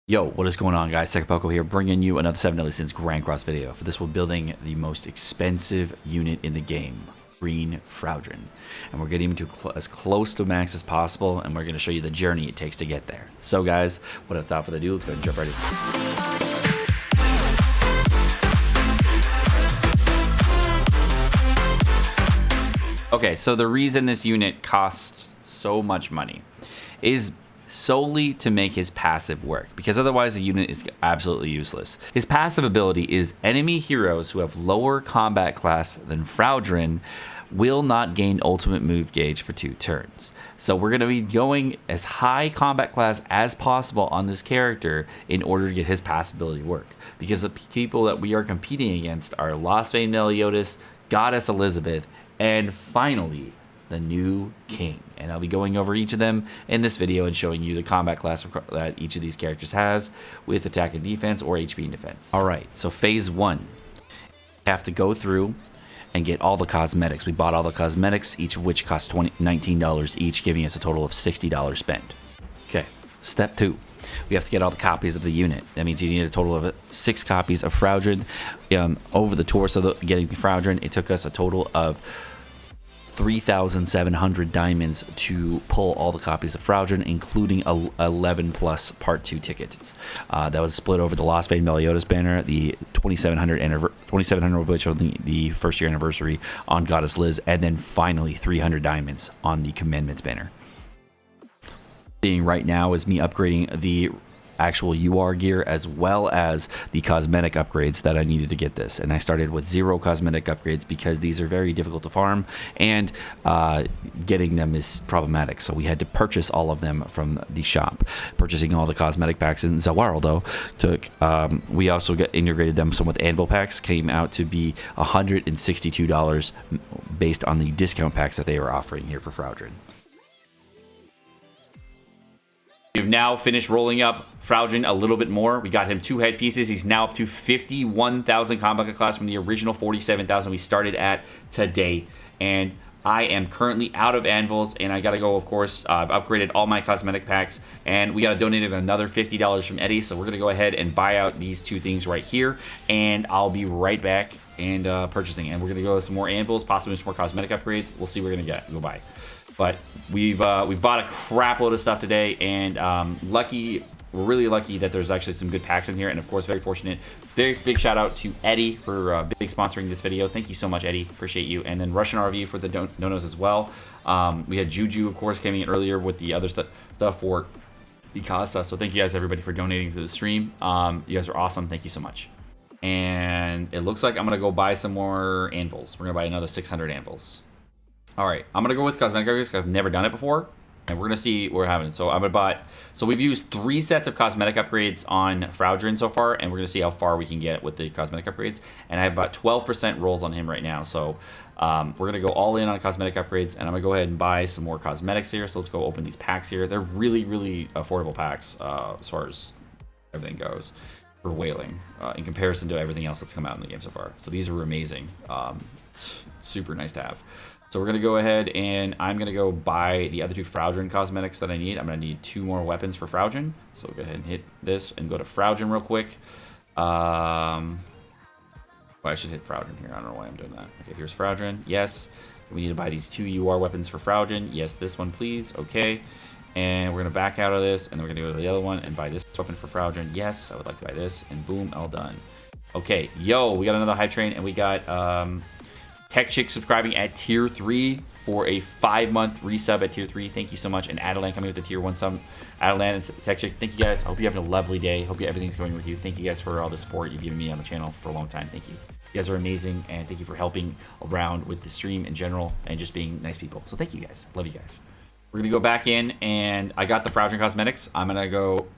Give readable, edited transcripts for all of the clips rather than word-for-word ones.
Yo, what is going on, guys? Sekapoko here, bringing you another 7 Deadly Sins Grand Cross video. For this, we're building the most expensive unit in the game, Green Fraudrin. And we're getting him to as close to max as possible, and we're going to show you the journey it takes to get there. So, guys, without further ado, let's go ahead and jump right in. Okay, so the reason this unit costs so much money is solely to make his passive work, because otherwise the unit is absolutely useless. His passive ability is enemy heroes who have lower combat class than Fraudrin will not gain ultimate move gauge for 2 turns. So we're going to be going as high combat class as possible on this character in order to get his passive ability to work, because the people that we are competing against are Lost Vein Meliodas, Goddess Elizabeth, and finally the new king. And I'll be going over each of them in this video and showing you the combat class that each of these characters has with attack and defense or HP and defense. Alright, so phase 1. You have to go through and get all the cosmetics. We bought all the cosmetics, each of which cost $19 each, giving us a total of $60 spent. Okay, step 2. We have to get all the copies of the unit. That means you need a total of 6 copies of Fraudrin. Over the course of getting the Fraudrin, it took us a total of 3,700 diamonds to pull all the copies of Fraudrin, including 11 plus Part 2 tickets. That was split over the Lost Vein Meliodas banner, the 2,700 of which are the first year anniversary on Goddess Liz, and then finally 300 diamonds on the Commandments banner. Seeing right now is me upgrading the actual UR gear as well as the cosmetic upgrades that I needed to get this, and I started with 0 cosmetic upgrades because these are very difficult to farm and getting them is problematic, so we had to purchase all of them from the shop. Purchasing all the cosmetic packs in Zawaro though took we also integrated them some with anvil packs, came out to be $162 based on the discount packs that they were offering here for Fraudrin. We've now finished rolling up Fraudrin a little bit more. We got him 2 headpieces. He's now up to 51,000 combat class from the original 47,000 we started at today. And I am currently out of anvils, and I gotta go, of course. I've upgraded all my cosmetic packs, and we gotta donate another $50 from Eddie. So we're gonna go ahead and buy out these 2 things right here, and I'll be right back and purchasing. And we're gonna go with some more anvils, possibly some more cosmetic upgrades. We'll see what we're gonna go buy. But we've bought a crap load of stuff today, and we're really lucky that there's actually some good packs in here, and of course very fortunate. Very big shout out to Eddie for big sponsoring this video. Thank you so much, Eddie, appreciate you. And then Russian RV for the donos as well. We had Juju, of course, coming in earlier with the other stuff for Mikasa. So thank you guys, everybody, for donating to the stream. You guys are awesome. Thank you so much. And it looks like I'm gonna go buy some more anvils. We're gonna buy another 600 anvils. All right, I'm gonna go with cosmetic upgrades because I've never done it before, and we're gonna see what we're having. So I'm gonna buy. So we've used 3 sets of cosmetic upgrades on Fraudrin so far, and we're gonna see how far we can get with the cosmetic upgrades. And I have about 12% rolls on him right now. So we're gonna go all in on cosmetic upgrades, and I'm gonna go ahead and buy some more cosmetics here. So let's go open these packs here. They're really, really affordable packs as far as everything goes for whaling in comparison to everything else that's come out in the game so far. So these are amazing, super nice to have. So we're going to go ahead, and I'm going to go buy the other 2 Fraudrin cosmetics that I need. I'm going to need 2 more weapons for Fraudrin. So we'll go ahead and hit this and go to Fraudrin real quick. Well, I should hit Fraudrin here. I don't know why I'm doing that. Okay, here's Fraudrin. Yes. We need to buy these 2 UR weapons for Fraudrin. Yes, this one, please. Okay. And we're going to back out of this, and then we're going to go to the other one and buy this weapon for Fraudrin. Yes, I would like to buy this. And boom, all done. Okay, yo, we got another hype train, and we got Tech Chick subscribing at tier 3 for a 5-month resub at tier 3. Thank you so much. And Adelan coming with the tier 1 sub. Adelan and Tech Chick, thank you guys. I hope you're having a lovely day. Hope everything's going with you. Thank you guys for all the support you've given me on the channel for a long time. Thank you. You guys are amazing, and thank you for helping around with the stream in general and just being nice people. So thank you guys. Love you guys. We're gonna go back in, and I got the Fraudrin cosmetics. I'm gonna go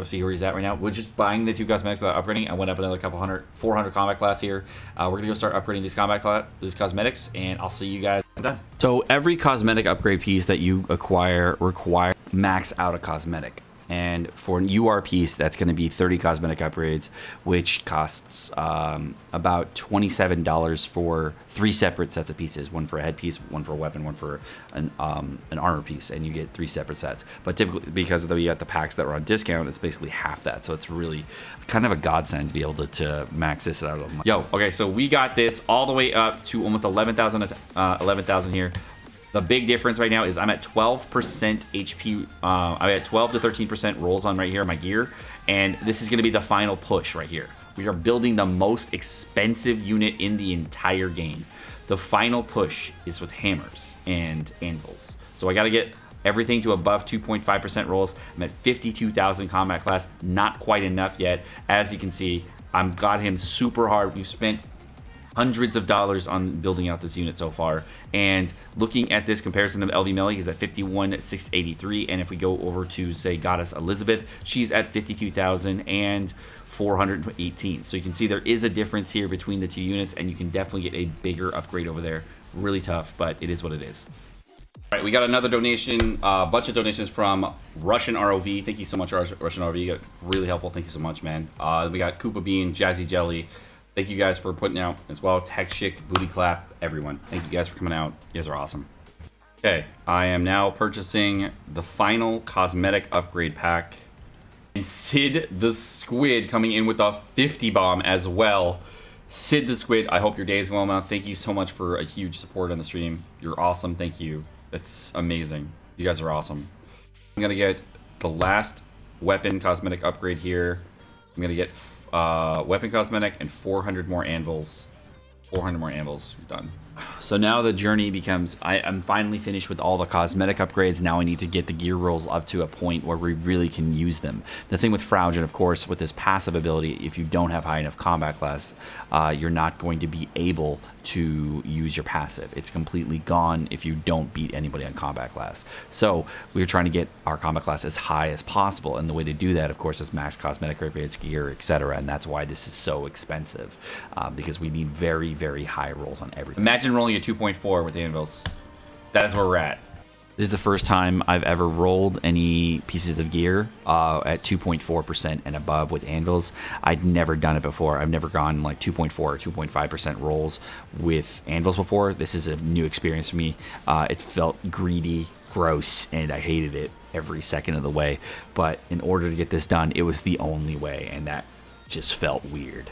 see where he's at right now. We're just buying the 2 cosmetics without upgrading. I went up another 400 combat class here. We're gonna go start upgrading these cosmetics, and I'll see you guys when I'm done. So every cosmetic upgrade piece that you acquire requires max out a cosmetic. And for an UR piece, that's going to be 30 cosmetic upgrades, which costs about $27 for 3 separate sets of pieces. One for a headpiece, one for a weapon, one for an armor piece, and you get 3 separate sets. But typically, because we got the packs that were on discount, it's basically half that. So it's really kind of a godsend to be able to max this out of. Yo, okay, so we got this all the way up to almost 11,000 here. The big difference right now is I'm at 12% HP. I'm at 12 to 13% rolls on right here in my gear. And this is going to be the final push right here. We are building the most expensive unit in the entire game. The final push is with hammers and anvils. So I got to get everything to above 2.5% rolls. I'm at 52,000 combat class. Not quite enough yet. As you can see, I've got him super hard. We've spent hundreds of dollars on building out this unit so far, and looking at this comparison of LV Melly, he's at 51,683, and if we go over to say Goddess Elizabeth, she's at 52,418. So you can see there is a difference here between the two units, and you can definitely get a bigger upgrade over there. Really tough, but it is what it is. All right, we got another donation, a bunch of donations from Russian ROV. Thank you so much, Russian ROV. You got really helpful. Thank you so much, man. We got Koopa Bean, Jazzy Jelly. Thank you guys for putting out as well. Tech Chick, Booty Clap, everyone. Thank you guys for coming out. You guys are awesome. Okay, I am now purchasing the final cosmetic upgrade pack. And Sid the Squid coming in with a 50 bomb as well. Sid the Squid, I hope your day is well, man. Thank you so much for a huge support on the stream. You're awesome. Thank you. That's amazing. You guys are awesome. I'm going to get the last weapon cosmetic upgrade here. I'm going to get weapon cosmetic and 400 more anvils. 400 more anvils. Done. So now the journey becomes, I'm finally finished with all the cosmetic upgrades. Now I need to get the gear rolls up to a point where we really can use them. The thing with Fraudrin, of course, with this passive ability, if you don't have high enough combat class, you're not going to be able to use your passive. It's completely gone if you don't beat anybody on combat class. So we're trying to get our combat class as high as possible, and the way to do that, of course, is max cosmetic upgrades, gear, etc. And that's why this is so expensive, because we need very, very high rolls on everything. Imagine rolling a 2.4 with the anvils. That is where we're at. This is the first time I've ever rolled any pieces of gear at 2.4% and above with anvils. I'd never done it before. I've never gone like 2.4 or 2.5% rolls with anvils before. This is a new experience for me. It felt greedy, gross, and I hated it every second of the way. But in order to get this done, it was the only way, and that just felt weird.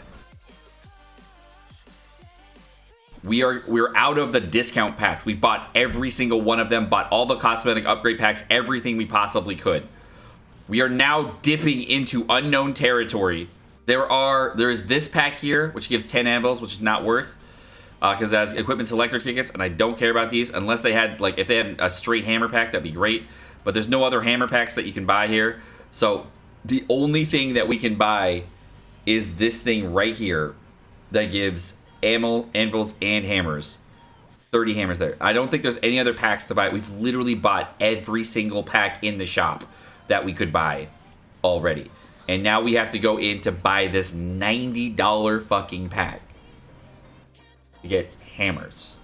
We're out of the discount packs. We bought every single one of them, bought all the cosmetic upgrade packs, everything we possibly could. We are now dipping into unknown territory. There is this pack here, which gives 10 anvils, which is not worth, because it has equipment selector tickets, and I don't care about these unless they had, like, if they had a straight hammer pack, that'd be great. But there's no other hammer packs that you can buy here. So the only thing that we can buy is this thing right here that gives anvils and hammers. 30 hammers there. I don't think there's any other packs to buy. We've literally bought every single pack in the shop that we could buy already. And now we have to go in to buy this $90 fucking pack to get hammers.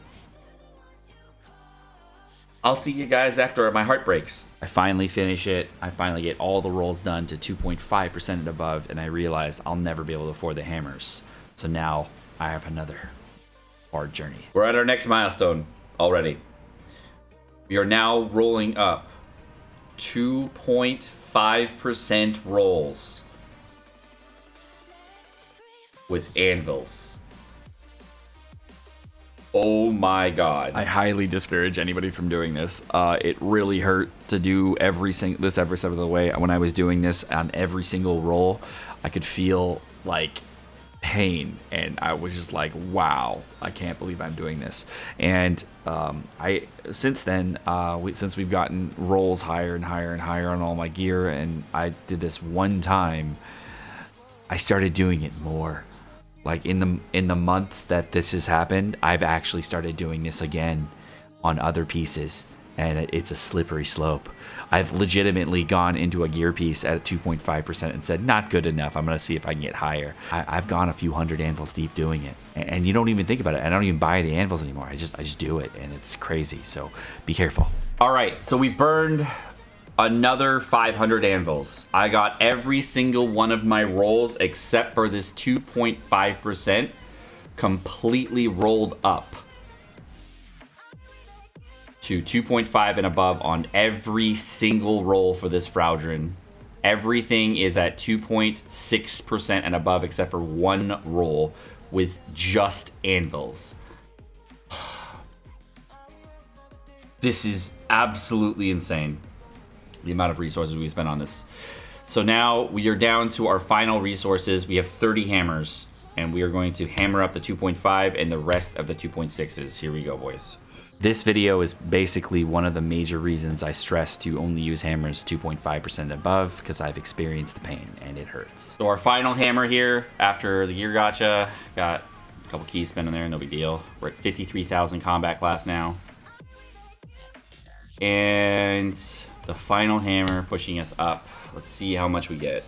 I'll see you guys after my heart breaks. I finally finish it. I finally get all the rolls done to 2.5% and above, and I realize I'll never be able to afford the hammers. So now I have another hard journey. We're at our next milestone already. We are now rolling up 2.5% rolls with anvils. Oh my god. I highly discourage anybody from doing this. It really hurt to do every step of the way. When I was doing this on every single roll, I could feel like pain, and I was just like, wow, I can't believe I'm doing this. And since then, since we've gotten rolls higher and higher and higher on all my gear, and I did this one time, I started doing it more. Like in the month that this has happened, I've actually started doing this again on other pieces, and it's a slippery slope. I've legitimately gone into a gear piece at 2.5% and said, not good enough. I'm going to see if I can get higher. I've gone a few hundred anvils deep doing it, and you don't even think about it. I don't even buy the anvils anymore. I just do it, and it's crazy. So be careful. All right, so we burned Another 500 anvils. I got every single one of my rolls except for this 2.5% completely rolled up to 2.5 and above on every single roll for this Fraudrin. Everything is at 2.6% and above except for one roll with just anvils. This is absolutely insane, the amount of resources we spent on this. So now we are down to our final resources. We have 30 hammers, and we are going to hammer up the 2.5 and the rest of the 2.6s. Here we go, boys. This video is basically one of the major reasons I stress to only use hammers 2.5% above, because I've experienced the pain and it hurts. So our final hammer here after the gear gacha, got a couple keys spinning there, no big deal. We're at 53,000 combat class now. And the final hammer pushing us up. Let's see how much we get.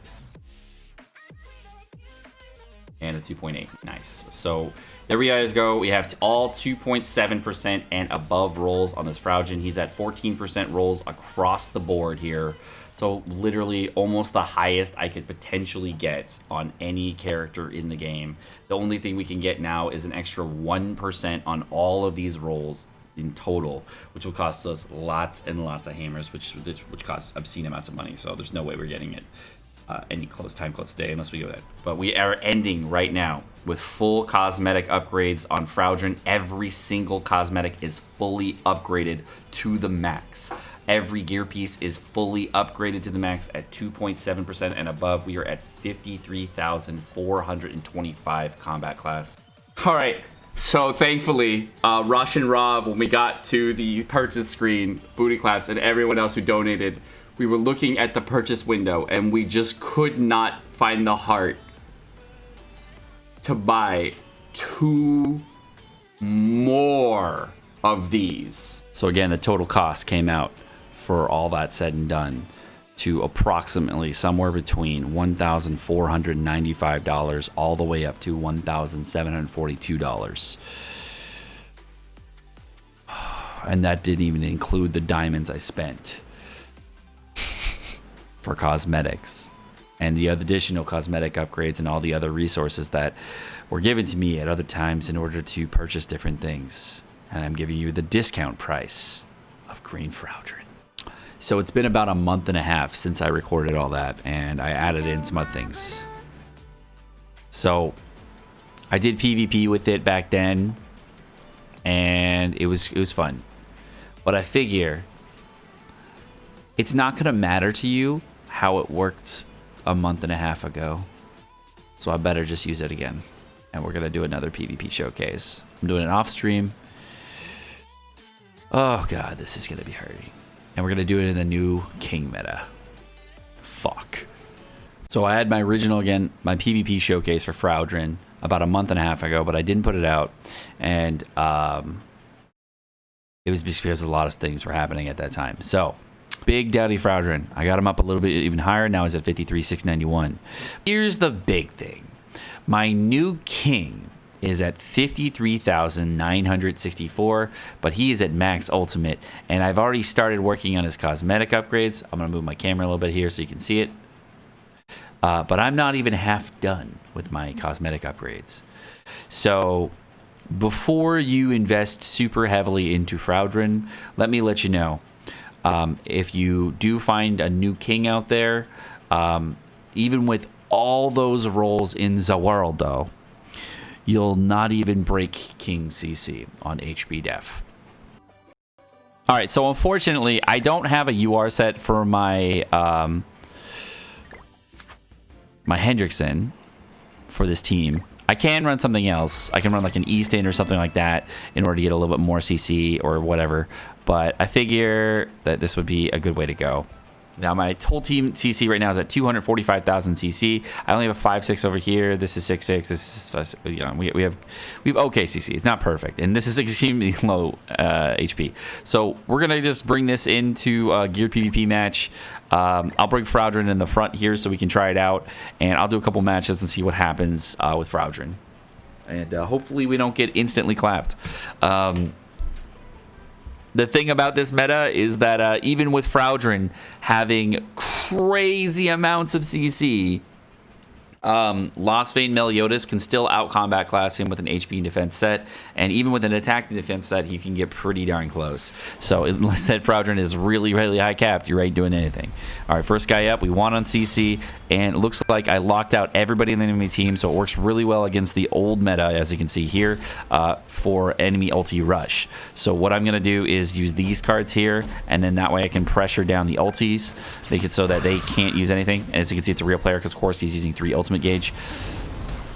And a 2.8. Nice. So there we guys go. We have all 2.7% and above rolls on this Fraudrin. He's at 14% rolls across the board here. So literally almost the highest I could potentially get on any character in the game. The only thing we can get now is an extra 1% on all of these rolls in total, which will cost us lots and lots of hammers, which costs obscene amounts of money. So there's no way we're getting it any close today unless we go that. But we are ending right now with full cosmetic upgrades on Fraudrin. Every single cosmetic is fully upgraded to the max. Every gear piece is fully upgraded to the max at 2.7% and above. We are at 53,425 combat class. All right. So thankfully, Russian Rob, when we got to the purchase screen, Booty Claps, and everyone else who donated, we were looking at the purchase window and we just could not find the heart to buy 2 more of these. So again, the total cost came out for all that said and done to approximately somewhere between $1,495 all the way up to $1,742. And that didn't even include the diamonds I spent for cosmetics and the additional cosmetic upgrades and all the other resources that were given to me at other times in order to purchase different things. And I'm giving you the discount price of Green Fraudrin. So it's been about a month and a half since I recorded all that, and I added in some other things. So I did PvP with it back then, and it was fun. But I figure it's not gonna matter to you how it worked a month and a half ago. So I better just use it again. And we're gonna do another PvP showcase. I'm doing it off stream. Oh God, this is gonna be hurting. And we're going to do it in the new King meta. Fuck. So I had my original, again, my PvP showcase for Fraudrin about a month and a half ago, but I didn't put it out. And it was just because a lot of things were happening at that time. So, Big Daddy Fraudrin. I got him up a little bit even higher. Now he's at 53,691. Here's the big thing. My new King is at 53,964, but he is at max ultimate, and I've already started working on his cosmetic upgrades. I'm gonna move my camera a little bit here so you can see it, but I'm not even half done with my cosmetic upgrades. So before you invest super heavily into Fraudrin, let me let you know, if you do find a new King out there, even with all those roles in the world though, you'll not even break King CC on HB Def. All right, so unfortunately, I don't have a UR set for my my Hendrickson for this team. I can run something else. I can run like an Easton or something like that in order to get a little bit more CC or whatever. But I figure that this would be a good way to go. Now my whole team CC right now is at 245,000 CC. I only have a 5.6 over here. This is 6.6. This is, you know, we have okay CC. It's not perfect, and this is extremely low HP. So we're gonna just bring this into a geared PvP match. I'll bring Fraudrin in the front here so we can try it out, and I'll do a couple matches and see what happens with Fraudrin. And hopefully we don't get instantly clapped. The thing about this meta is that even with Fraudrin having crazy amounts of CC, Lost Vein Meliodas can still out-combat class him with an HP and defense set, and even with an attack and defense set, he can get pretty darn close. So unless that Fraudrin is really, really high capped, you ain't doing anything. All right, first guy up, we won on CC, and it looks like I locked out everybody in the enemy team, so it works really well against the old meta, as you can see here, for enemy ulti rush. So what I'm going to do is use these cards here, and then that way I can pressure down the ultis, make it so that they can't use anything. And as you can see, it's a real player, because of course he's using 3 ultimate gauge.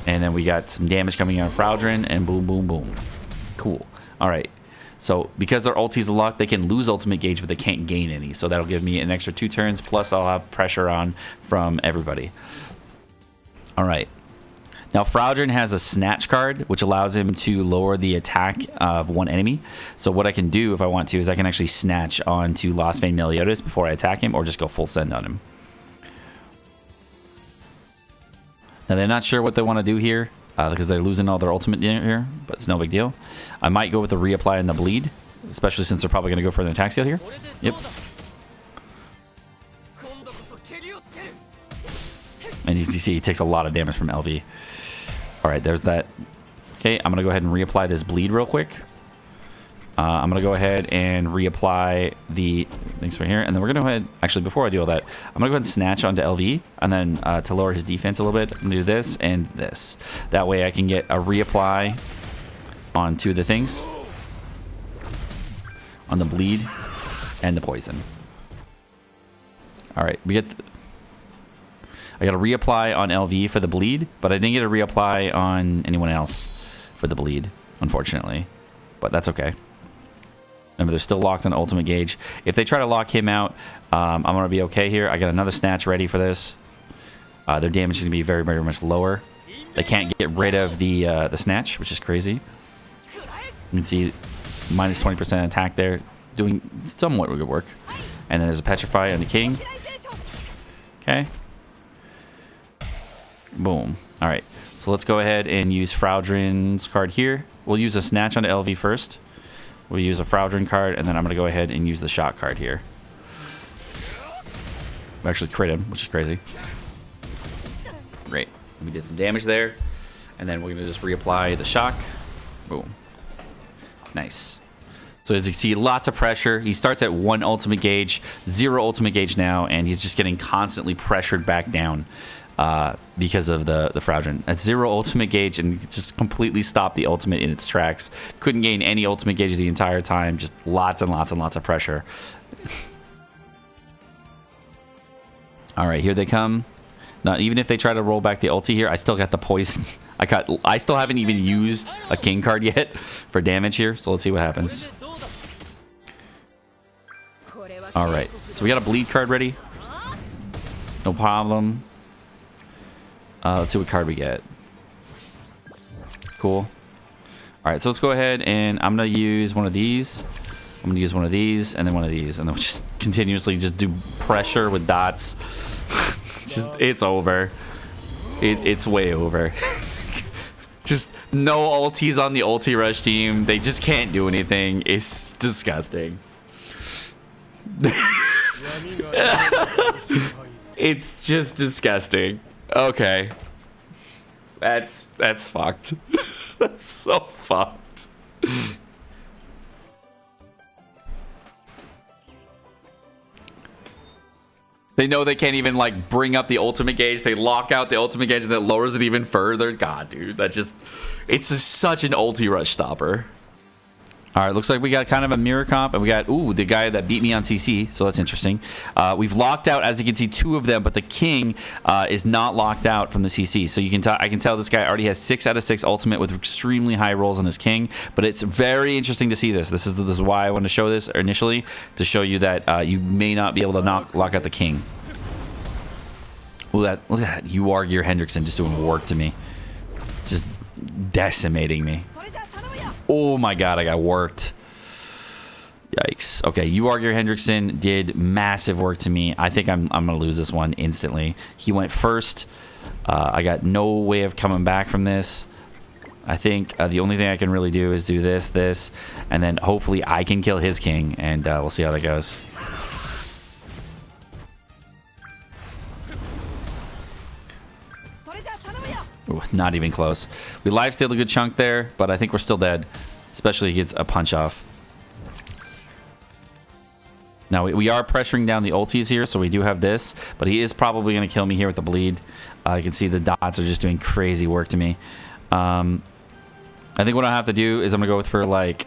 And then we got some damage coming out of Fraudrin, and boom, boom, boom. Cool. All right. So because their ultis are locked, they can lose ultimate gauge, but they can't gain any. So that'll give me an extra 2 turns, plus I'll have pressure on from everybody. All right. Now, Fraudrin has a snatch card, which allows him to lower the attack of one enemy. So what I can do if I want to is I can actually snatch onto Lost Vein Meliodas before I attack him, or just go full send on him. Now, they're not sure what they want to do here because they're losing all their ultimate here, but it's no big deal. I might go with the reapply and the bleed, especially since they're probably going to go for an attack steal here. Yep. And as you see, he takes a lot of damage from LV. All right, there's that. Okay, I'm going to go ahead and reapply this bleed real quick. I'm going to go ahead and reapply the things right here. And then we're going to go ahead, actually, before I do all that, I'm going to go ahead and snatch onto LV. And then to lower his defense a little bit, I'm going to do this and this. That way I can get a reapply on 2 of the things. On the bleed and the poison. All right, we get... I got a reapply on LV for the bleed, but I didn't get a reapply on anyone else for the bleed, unfortunately. But that's okay. Remember, they're still locked on ultimate gauge. If they try to lock him out, I'm going to be okay here. I got another snatch ready for this. Their damage is going to be very, very much lower. They can't get rid of the snatch, which is crazy. You can see minus 20% attack there, doing somewhat good work. And then there's a Petrify on the King. Okay. Boom. All right. So let's go ahead and use Fraudrin's card here. We'll use a snatch onto LV first. We'll use a Fraudrin card, and then I'm going to go ahead and use the shot card here. We actually crit him, which is crazy. Great. We did some damage there. And then we're going to just reapply the shock. Boom. Nice. So as you can see, lots of pressure. He starts at 1 ultimate gauge, 0 ultimate gauge now, and he's just getting constantly pressured back down. Because of the Fraudrin. At 0 ultimate gauge, and just completely stopped the ultimate in its tracks. Couldn't gain any ultimate gauges the entire time. Just lots and lots and lots of pressure. All right, here they come. Now, even if they try to roll back the ulti here, I still got the poison. I still haven't even used a king card yet for damage here. So let's see what happens. All right, so we got a bleed card ready. No problem. Let's see what card we get. Cool. All right, so let's go ahead and I'm going to use one of these. I'm going to use one of these and then one of these. And then we'll just continuously just do pressure with dots. It's over. It's way over. Just no ultis on the ulti rush team. They just can't do anything. It's disgusting. It's just disgusting. Okay. That's fucked. That's so fucked. They know they can't even like bring up the ultimate gauge. They lock out the ultimate gauge and that lowers it even further. God, dude, that just... It's just such an ulti rush stopper. All right, looks like we got kind of a mirror comp, and we got, ooh, the guy that beat me on CC, so that's interesting. We've locked out, as you can see, 2 of them, but the king is not locked out from the CC. So you can I can tell this guy already has 6 out of 6 ultimate with extremely high rolls on his king, but it's very interesting to see this. This is why I wanted to show this initially, to show you that you may not be able to lock out the king. Look at that. You are Gear Hendrickson just doing work to me. Just decimating me. Oh my god, I got worked. Yikes. Okay, you Gear Hendrickson did massive work to me. I think I'm gonna lose this one instantly. He went first. I got no way of coming back from this. I think the only thing I can really do is do this, and then hopefully I can kill his king, and we'll see how that goes. Ooh, not even close. We lifestealed a good chunk there, but I think we're still dead, especially if he gets a punch off. Now, we are pressuring down the ultis here, so we do have this, but he is probably going to kill me here with the bleed. You can see the dots are just doing crazy work to me. I think what I have to do is I'm going to go for, like,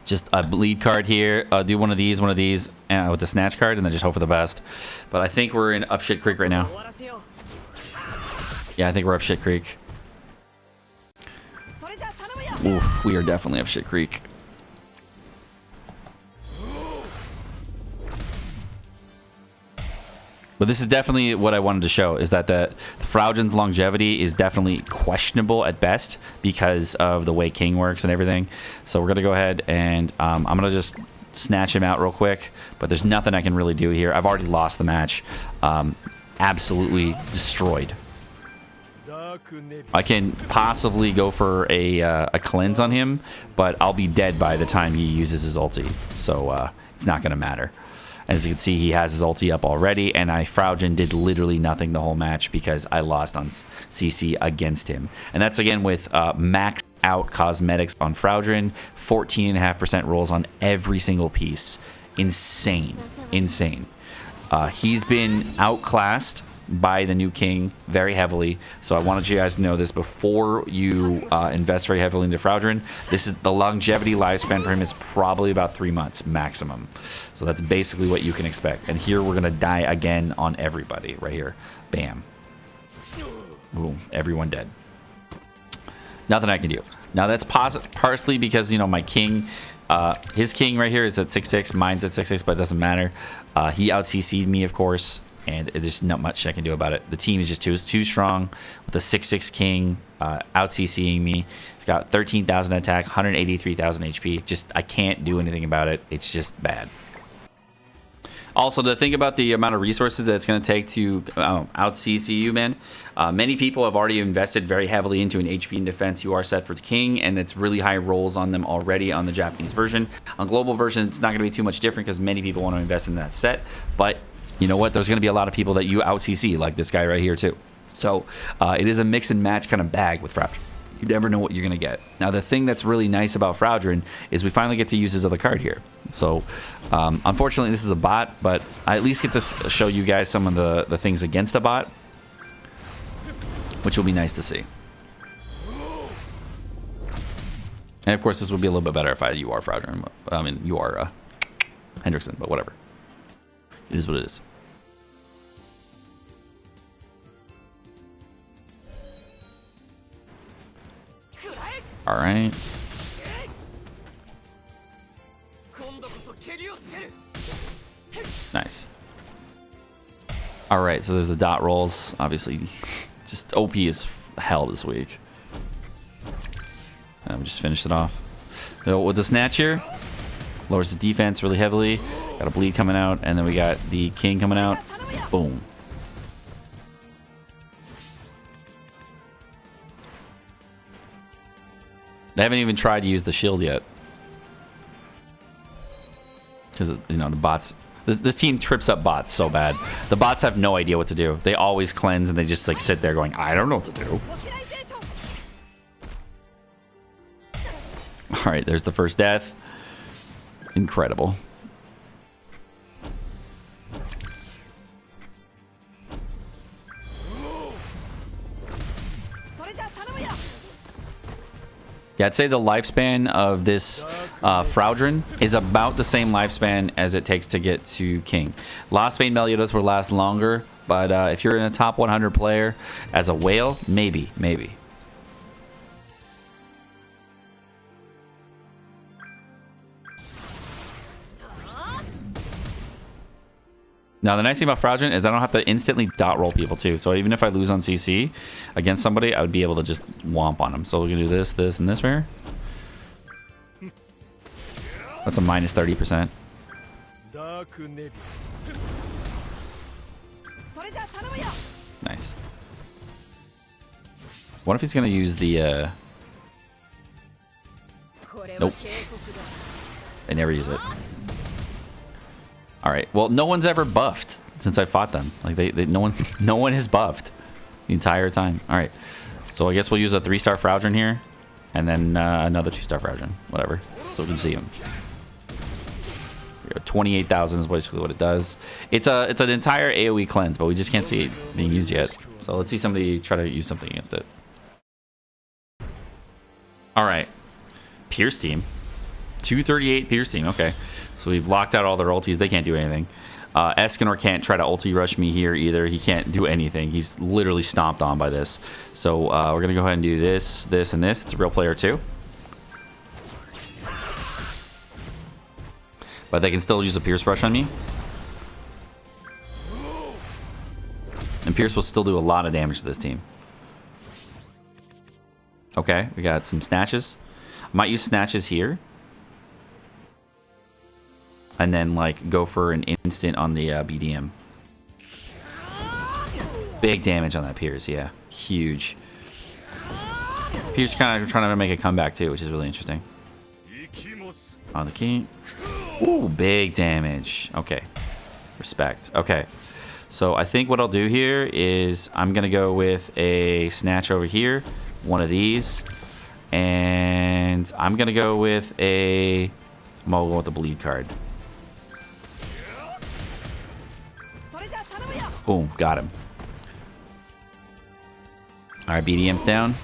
just a bleed card here. Do one of these, with the snatch card, and then just hope for the best. But I think we're in up shit creek right now. Yeah, I think we're up shit creek. Oof, we are definitely up shit creek. But this is definitely what I wanted to show, is that the Fraudrin's longevity is definitely questionable at best because of the way King works and everything. So we're going to go ahead and I'm going to just snatch him out real quick. But there's nothing I can really do here. I've already lost the match. Absolutely destroyed. I can possibly go for a cleanse on him, but I'll be dead by the time he uses his ulti. So it's not going to matter. As you can see, he has his ulti up already, and Fraudrin did literally nothing the whole match because I lost on CC against him. And that's again with max out cosmetics on Fraudrin, 14.5% rolls on every single piece. Insane. Insane. He's been outclassed by the new king very heavily, so I wanted you guys to know this before you invest very heavily into Fraudrin. This is the longevity lifespan for him is probably about 3 months maximum, so that's basically what you can expect. And here we're gonna die again on everybody right here. Bam. Boom. Everyone dead. Nothing I can do. Now that's partially because, you know, my king, his king right here is at 6-6, mine's at 6-6, but it doesn't matter. He out CC'd me, of course, and there's not much I can do about it. The team is just too strong with a 6-6 king out CCing me. It's got 13,000 attack, 183,000 HP. Just, I can't do anything about it. It's just bad. Also, to think about the amount of resources that it's going to take to out CC you, man. Many people have already invested very heavily into an HP and defense. You are set for the king, and it's really high rolls on them already on the Japanese version. On global version, it's not going to be too much different because many people want to invest in that set. But you know what? There's going to be a lot of people that you out CC, like this guy right here too. So it is a mix and match kind of bag with Fraudrin. You never know what you're going to get. Now, the thing that's really nice about Fraudrin is we finally get to use his other card here. So, unfortunately, this is a bot, but I at least get to show you guys some of the things against a bot, which will be nice to see. And, of course, this would be a little bit better if you are Fraudrin. I mean, you are Hendrickson, but whatever. It is what it is. All right. Nice. All right, so there's the dot rolls. Obviously, just OP is hell this week. And we just finished it off. So with the snatch here, lowers his defense really heavily. Got a bleed coming out, and then we got the king coming out. Boom. They haven't even tried to use the shield yet. Because, you know, the bots... This team trips up bots so bad. The bots have no idea what to do. They always cleanse, and they just, like, sit there going, I don't know what to do. Alright, there's the first death. Incredible. Yeah, I'd say the lifespan of this Fraudrin is about the same lifespan as it takes to get to King. Lost Vein Meliodas will last longer, but if you're in a top 100 player as a whale, maybe. Now, the nice thing about Fraudrin is I don't have to instantly dot roll people, too. So even if I lose on CC against somebody, I would be able to just womp on them. So we're going to do this, this, and this right here. That's a minus 30%. Nice. What if he's gonna use the nope. They never use it. Alright, well no one's ever buffed since I fought them. Like no one has buffed the entire time. Alright. So I guess we'll use a 3-star Fraudrin here. And then another 2-star Fraudrin. Whatever. So we can see him. 28,000 is basically what it does. It's an entire AoE cleanse, but we just can't see it being used yet. So let's see somebody try to use something against it. Alright. Pierce team. 238 Pierce team. Okay. So we've locked out all their ultis. They can't do anything. Escanor can't try to ulti rush me here either. He can't do anything. He's literally stomped on by this. So we're going to go ahead and do this, this, and this. It's a real player too. But they can still use a Pierce rush on me. And Pierce will still do a lot of damage to this team. Okay, we got some snatches. I might use snatches here. And then, like, go for an instant on the BDM. Big damage on that Pierce, yeah. Huge. Pierce kind of trying to make a comeback, too, which is really interesting. On the key. Ooh, big damage. Okay. Respect. Okay. So I think what I'll do here is I'm going to go with a snatch over here. One of these. And I'm going to go with a... I'm going to go with the bleed card. Boom. Got him. Alright, BDM's down.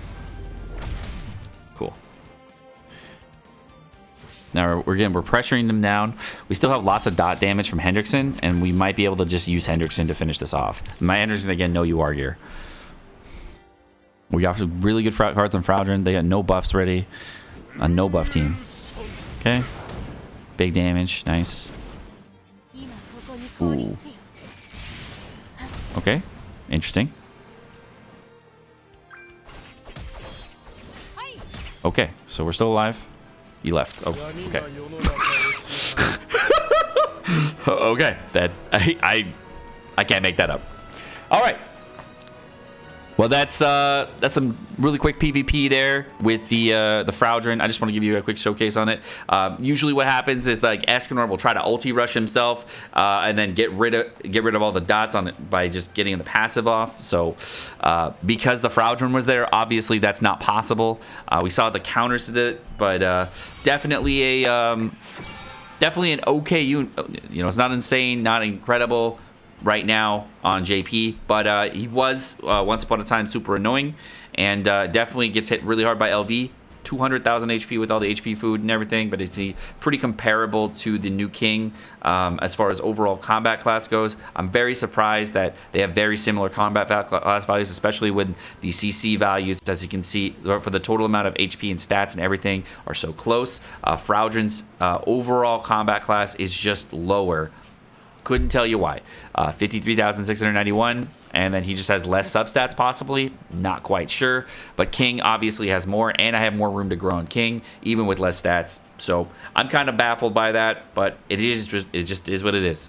Cool. Now, we're pressuring them down. We still have lots of dot damage from Hendrickson, and we might be able to just use Hendrickson to finish this off. My Hendrickson, again, no UR gear. We got some really good cards on Fraudrin. They got no buffs ready. A no buff team. Okay. Big damage. Nice. Ooh. Okay. Interesting. Okay. So we're still alive. He left. Oh, okay. Okay. That I can't make that up. All right. Well, that's some really quick PvP there with the Fraudrin. I just want to give you a quick showcase on it. Usually, what happens is like Escanor will try to ulti rush himself and then get rid of all the dots on it by just getting the passive off. So because the Fraudrin was there, obviously that's not possible. We saw the counters to it, but definitely an okay unit. You know, it's not insane, not incredible right now on JP, but he was once upon a time super annoying, and definitely gets hit really hard by LV. 200,000 HP with all the HP food and everything, but it's pretty comparable to the new King as far as overall combat class goes. I'm very surprised that they have very similar combat class values, especially when the CC values, as you can see, for the total amount of HP and stats and everything are so close. Fraudrin's overall combat class is just lower. Couldn't tell you why. 53,691, and then he just has less substats possibly. Not quite sure. But King obviously has more, and I have more room to grow on King, even with less stats. So I'm kind of baffled by that, but it just is what it is.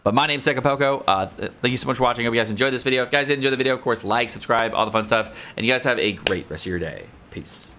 But my name's Sekapoko. Thank you so much for watching. I hope you guys enjoyed this video. If you guys did enjoy the video, of course, like, subscribe, all the fun stuff. And you guys have a great rest of your day. Peace.